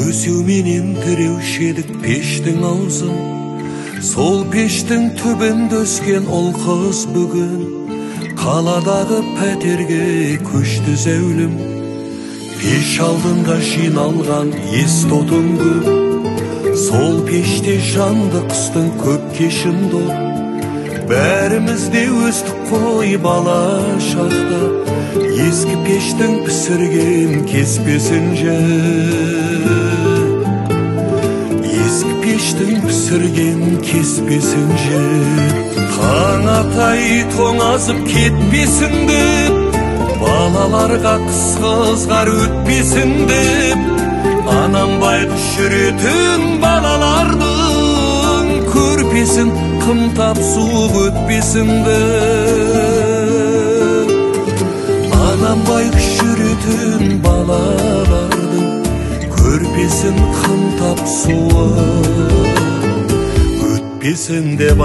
Күрсеу менен тіреушедік пештің аузын, сол пештің түбінде өскен ұл қыз бүгін қаладағы пәтерге көшті зәулім. Пеш алдында жиналған есті отын көп, сол пеште жанды қыстың көп кешін доп. Бәріміз де өстік қой бала шақта, ескі пештің пісірген кеспесін жеп. Ескі пештің пісірген кеспесін жеп. Қаңатай тоңазып кетпесін деп, балаларға қыз-қызғар өтпесін деп, анам байғұс жүретін балалардың көрпесін қымтап суық өтпесін деп. Анам байғұс жүретін балалардың көрпесін қымтап суық өтпесін деп.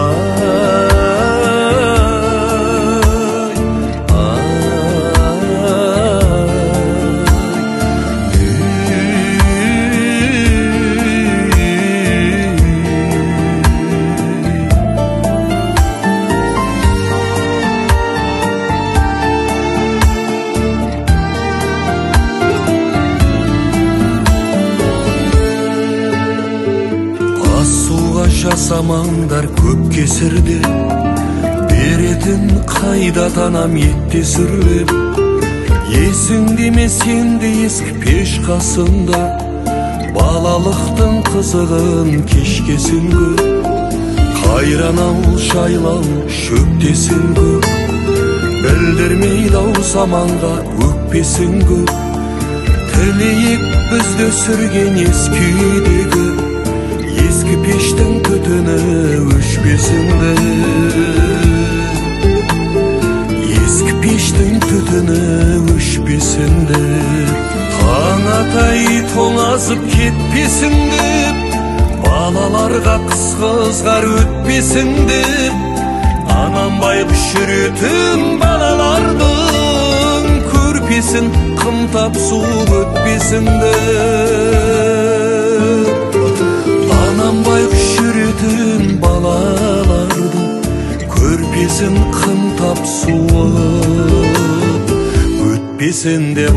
Жасамаңдар көп кесірде, беретін қайдат анам етте сүрлеп. Есіңде ме сенде ескі пеш қасында, балалықтың қызығын кешкесін көп. Қайран ауыл жайлау шөптесін көп, білдірмейді ау заманға өкпесін көп. Тілейік бізді сүрген ескі үйдегі, ескі пештің түтіні өшпесін деп. Ескі пештің түтіні өшпесін деп. Қаңатай тоңазып кетпесін деп, балаларға қыз-қызғар өтпесін деп, анам байғұс жүретін балалардың көрпесін қымтап суық өтпесін деп. Анам байғұс жүретін балалардың көрпесін қымтап суық өтпесін деп.